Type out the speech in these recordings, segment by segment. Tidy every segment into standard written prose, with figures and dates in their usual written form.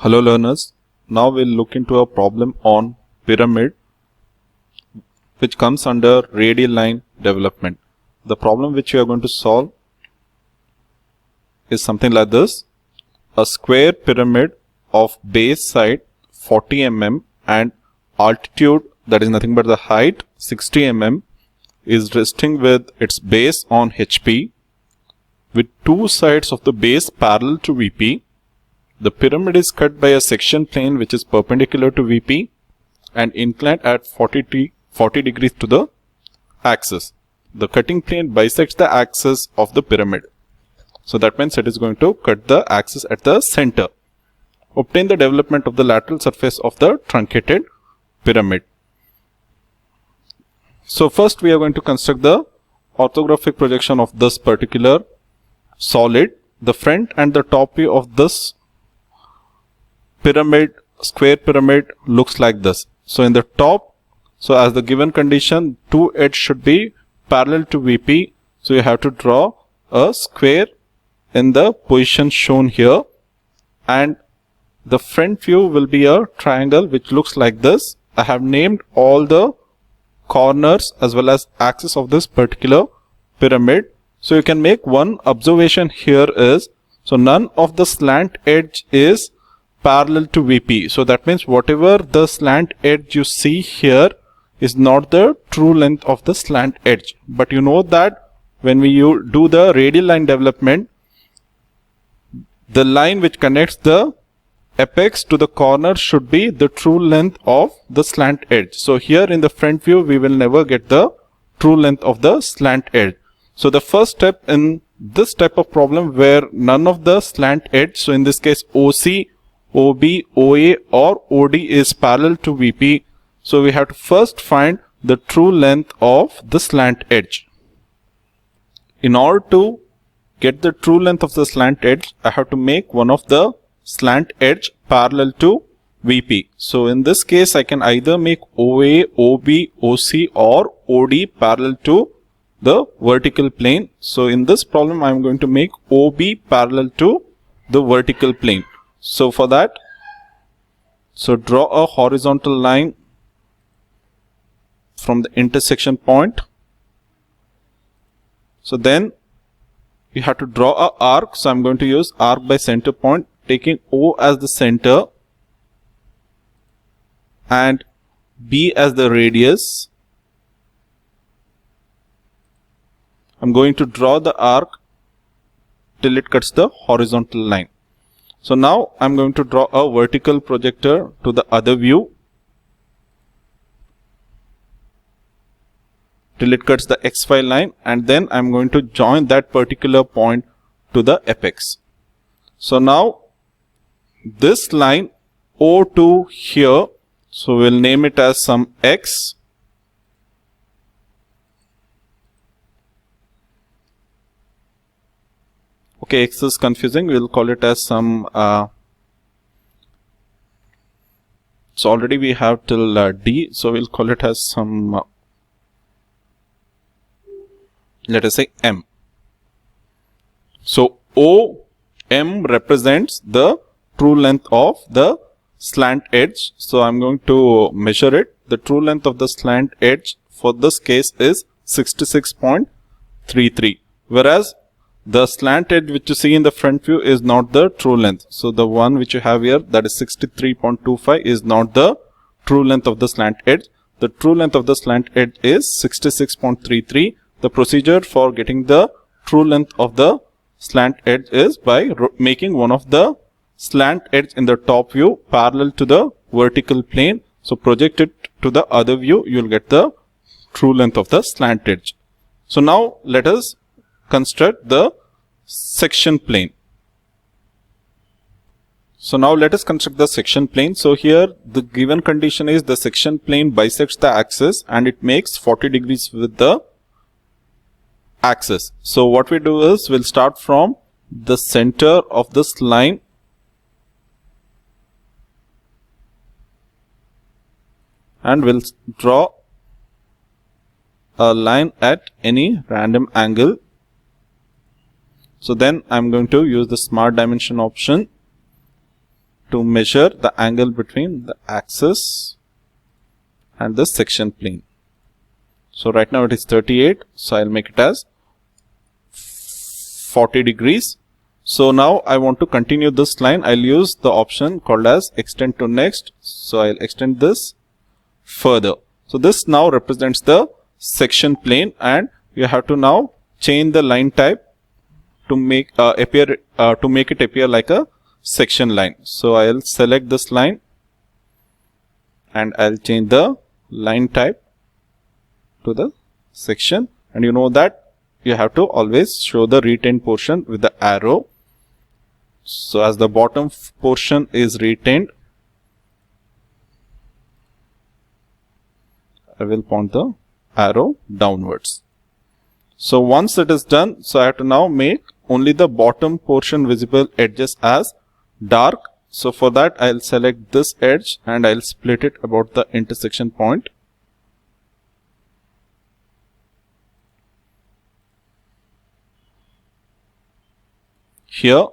Hello learners, now we'll look into a problem on pyramid which comes under radial line development. The problem which we are going to solve is something like this. A square pyramid of base side 40 mm and altitude, that is nothing but the height, 60 mm, is resting with its base on HP with two sides of the base parallel to VP. The pyramid is cut by a section plane which is perpendicular to VP and inclined at 40 degrees to the axis. The cutting plane bisects the axis of the pyramid. So that means it is going to cut the axis at the center. Obtain the development of the lateral surface of the truncated pyramid. So first we are going to construct the orthographic projection of this particular solid. The front and the top view of this pyramid, square pyramid, looks like this. So in the top, so as the given condition, two edges should be parallel to VP. So you have to draw a square in the position shown here, and the front view will be a triangle which looks like this. I have named all the corners as well as axis of this particular pyramid. So you can make one observation here is, so none of the slant edge is parallel to VP. So that means whatever the slant edge you see here is not the true length of the slant edge. But you know that when we do the radial line development, the line which connects the apex to the corner should be the true length of the slant edge. So here in the front view, we will never get the true length of the slant edge. So the first step in this type of problem where none of the slant edge, so in this case OC, OB, OA or OD is parallel to VP. So we have to first find the true length of the slant edge. In order to get the true length of the slant edge, I have to make one of the slant edge parallel to VP. So in this case, I can either make OA, OB, OC or OD parallel to the vertical plane. So in this problem, I am going to make OB parallel to the vertical plane. So for that, so draw a horizontal line from the intersection point. So then you have to draw a arc. So I'm going to use arc by center point, taking O as the center and B as the radius. I'm going to draw the arc till it cuts the horizontal line. So now I'm going to draw a vertical projector to the other view till it cuts the XY line, and then I'm going to join that particular point to the apex. So now this line O2 here, so we'll name it as some X. Okay, X is confusing. We'll call it as some, so already we have till D, so we'll call it as some, let us say M. So OM represents the true length of the slant edge. So I'm going to measure it. The true length of the slant edge for this case is 66.33, whereas the slant edge which you see in the front view is not the true length. So the one which you have here, that is 63.25, is not the true length of the slant edge. The true length of the slant edge is 66.33. The procedure for getting the true length of the slant edge is by making one of the slant edge in the top view parallel to the vertical plane. So project it to the other view, you will get the true length of the slant edge. So now let us construct the section plane. So now let us construct the section plane. So here the given condition is the section plane bisects the axis and it makes 40 degrees with the axis. So what we do is we'll start from the center of this line and we'll draw a line at any random angle. So then I'm going to use the smart dimension option to measure the angle between the axis and the section plane. So right now it is 38, so I'll make it as 40 degrees. So now I want to continue this line. I'll use the option called as extend to next. So I'll extend this further. So this now represents the section plane, and you have to now change the line type to make it appear like a section line. So I'll select this line and I'll change the line type to the section, and you know that you have to always show the retained portion with the arrow. So as the bottom portion is retained, I will point the arrow downwards. So once it is done, so I have to now make only the bottom portion visible edges as dark. So for that I'll select this edge and I'll split it about the intersection point. Here,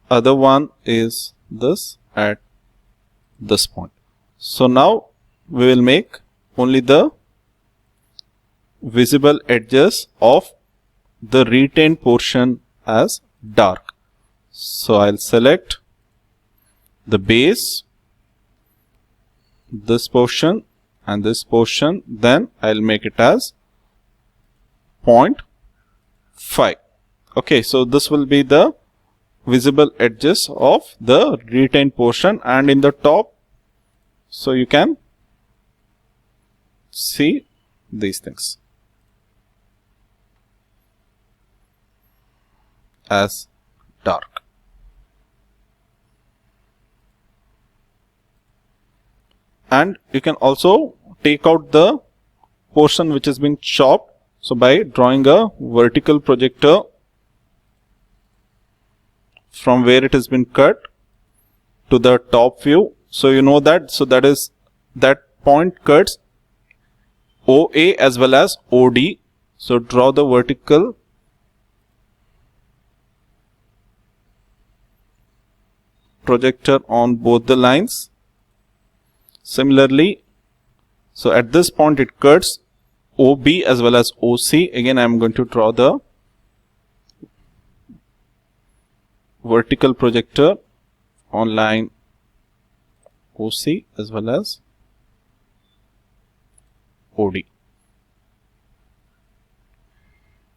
other one is this at this point. So now we will make only the visible edges of the retained portion as dark. So I'll select the base, this portion and this portion, then I'll make it as 0.5. Okay, so this will be the visible edges of the retained portion, and in the top, so you can see these things as dark. And you can also take out the portion which has been chopped, so by drawing a vertical projector from where it has been cut to the top view. So you know that, so that is that point cuts OA as well as OD. So draw the vertical projector on both the lines. Similarly, so at this point it cuts OB as well as OC. Again I am going to draw the vertical projector on line OC as well as OD.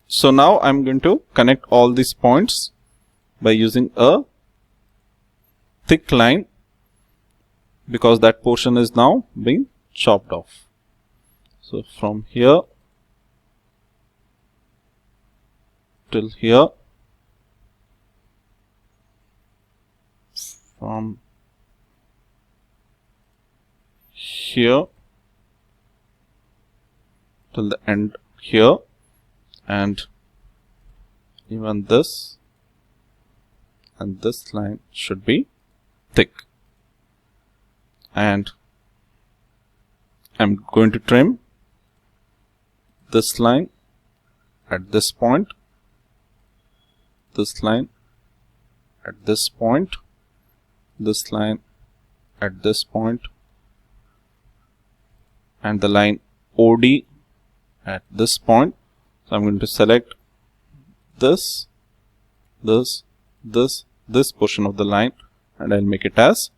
So now I'm going to connect all these points by using a thick line, because that portion is now being chopped off. So from here till here, from here till the end here, and even this and this line should be thick. And I'm going to trim this line at this point, this line at this point, this line at this point, and the line OD at this point. So I'm going to select this portion of the line, and I'll make it as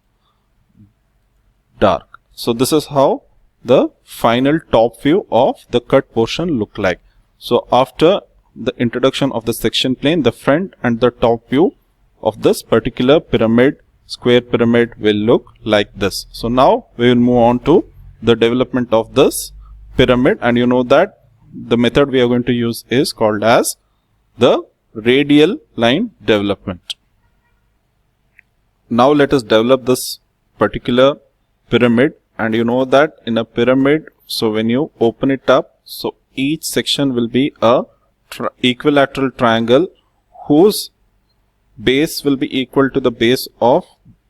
dark. So this is how the final top view of the cut portion look like. So after the introduction of the section plane, the front and the top view of this particular pyramid, square pyramid, will look like this. So now we will move on to the development of this pyramid, and you know that the method we are going to use is called as the radial line development. Now let us develop this particular pyramid, and you know that in a pyramid, so when you open it up, so each section will be a equilateral triangle whose base will be equal to the base of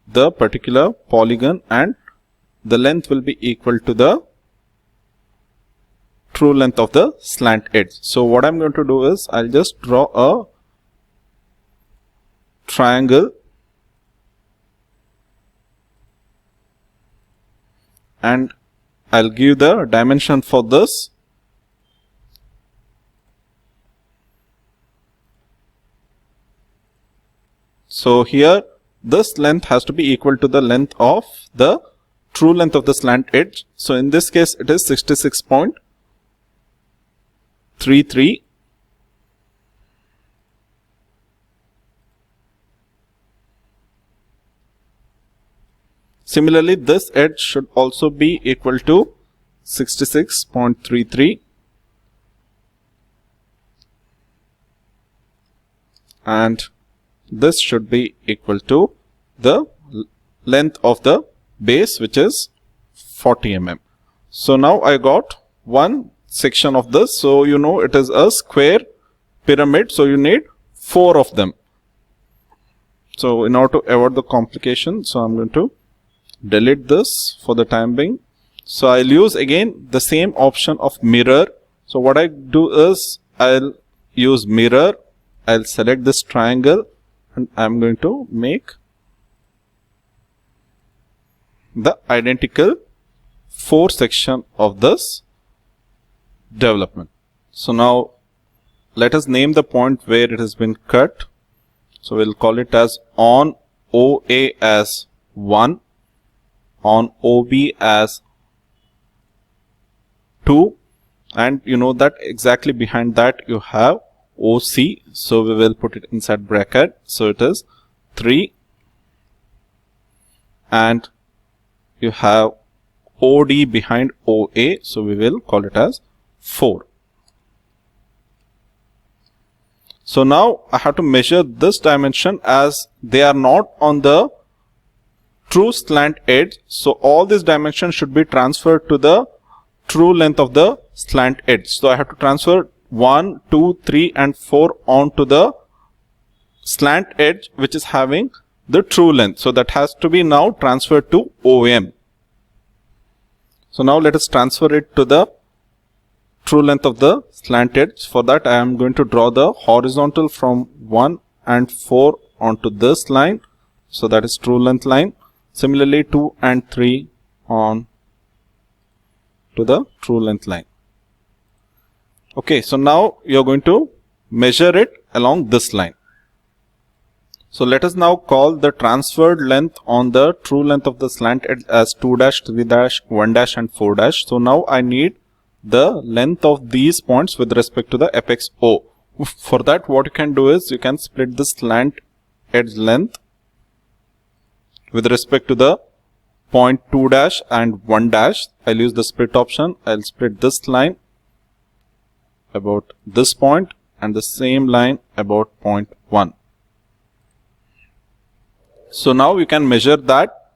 the particular polygon, and the length will be equal to the true length of the slant edge. So what I'm going to do is I'll just draw a triangle and I'll give the dimension for this. So here this length has to be equal to the length of the true length of the slant edge. So in this case it is 66.33. Similarly, this edge should also be equal to 66.33, and this should be equal to the length of the base, which is 40 mm. So now I got one section of this. So you know it is a square pyramid, so you need 4 of them. So in order to avoid the complication, so I'm going to delete this for the time being. So I'll use again the same option of mirror. So what I do is I'll use mirror, I'll select this triangle, and I'm going to make the identical 4 section of this development. So now let us name the point where it has been cut. So we'll call it as on OA as 1, on OB as 2, and you know that exactly behind that you have OC, so we will put it inside bracket, so it is 3, and you have OD behind OA, so we will call it as 4. So now I have to measure this dimension as they are not on the true slant edge, so all these dimensions should be transferred to the true length of the slant edge. So I have to transfer 1, 2, 3 and 4 onto the slant edge which is having the true length. So that has to be now transferred to OM. So now let us transfer it to the true length of the slant edge. For that I am going to draw the horizontal from 1 and 4 onto this line. So that is true length line. Similarly 2 and 3 on to the true length line. Okay, so now you are going to measure it along this line. So let us now call the transferred length on the true length of the slant edge as 2 dash, 3 dash, 1 dash and 4 dash. So now I need the length of these points with respect to the apex O. For that what you can do is you can split the slant edge length with respect to the point 2 dash and 1 dash. I'll use the split option. I'll split this line about this point and the same line about point 1. So now you can measure that.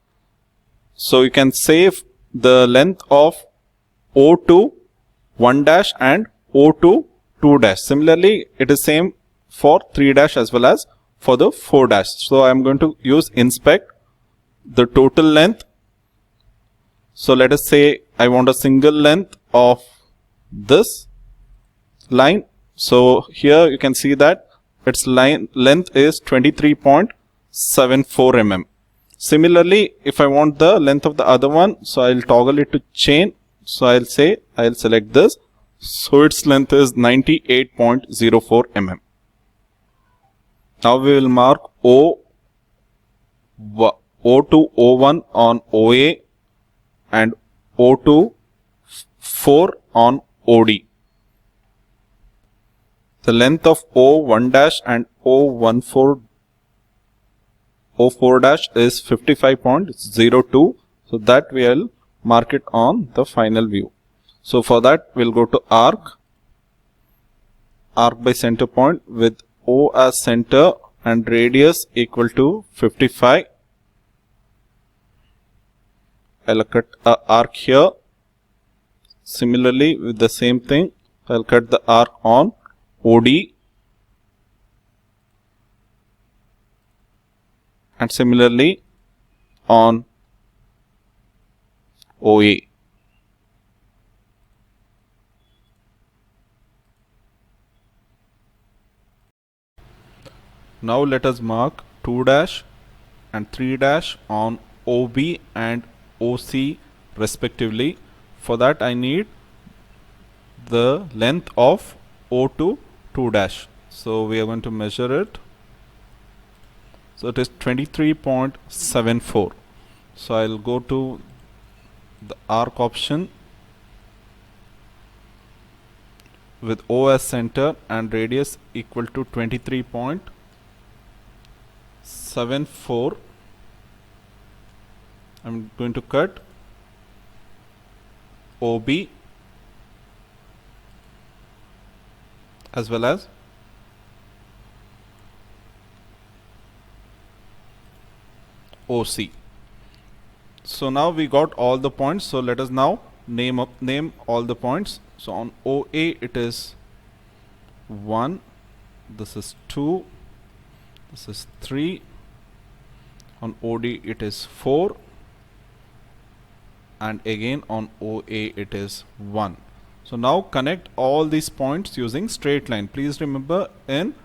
So you can save the length of O2 1 dash and O2 2 dash. Similarly it is same for 3 dash as well as for the 4 dash. So I am going to use inspect the total length. So let us say I want a single length of this line. So here you can see that its line length is 23.74 mm. Similarly, if I want the length of the other one, so I'll toggle it to chain. So I'll say I'll select this. So its length is 98.04 mm. Now we will mark O2 O1 on OA and O2 4 on OD. The length of O1 dash and O4 dash is 55.02. So that we will mark it on the final view. So for that we'll go to arc by center point with O as center and radius equal to 55. I'll cut an arc here. Similarly with the same thing I'll cut the arc on OD and similarly on OA. Now let us mark 2 dash and 3 dash on OB and OC respectively. For that I need the length of O to 2 dash. So we are going to measure it. So it is 23.74. So I'll go to the arc option with O as center and radius equal to 23.74. I'm going to cut OB as well as OC. So now we got all the points. So let us now name all the points. So on OA it is 1, this is 2, this is 3, on OD it is 4, and again on OA it is 1. So now connect all these points using straight line. Please remember, in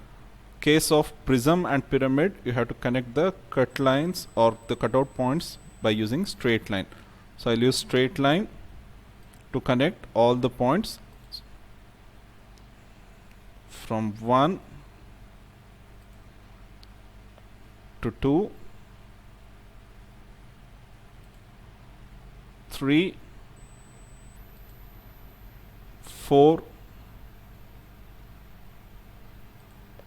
case of prism and pyramid, you have to connect the cut lines or the cutout points by using straight line. So I'll use straight line to connect all the points from 1 to 2, 3, 4,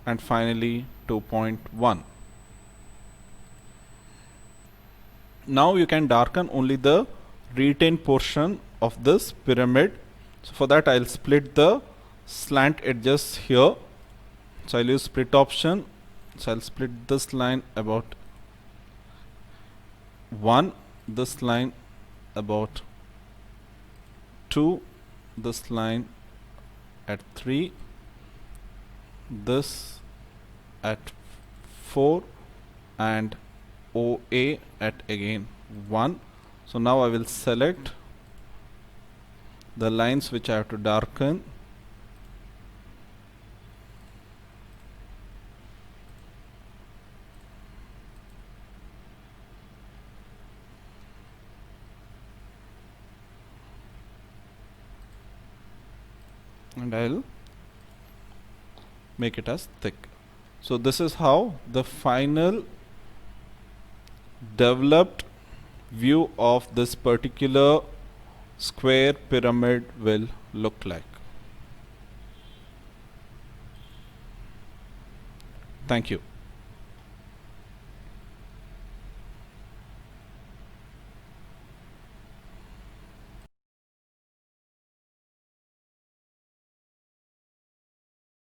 and finally 2.1. Now you can darken only the retained portion of this pyramid. So for that I'll split the slant edges here. So I'll use split option. So I'll split this line about 1, this line about 2, this line at 3, this at 4, and OA at again 1. So now I will select the lines which I have to darken. And I'll make it as thick. So this is how the final developed view of this particular square pyramid will look like. Thank you.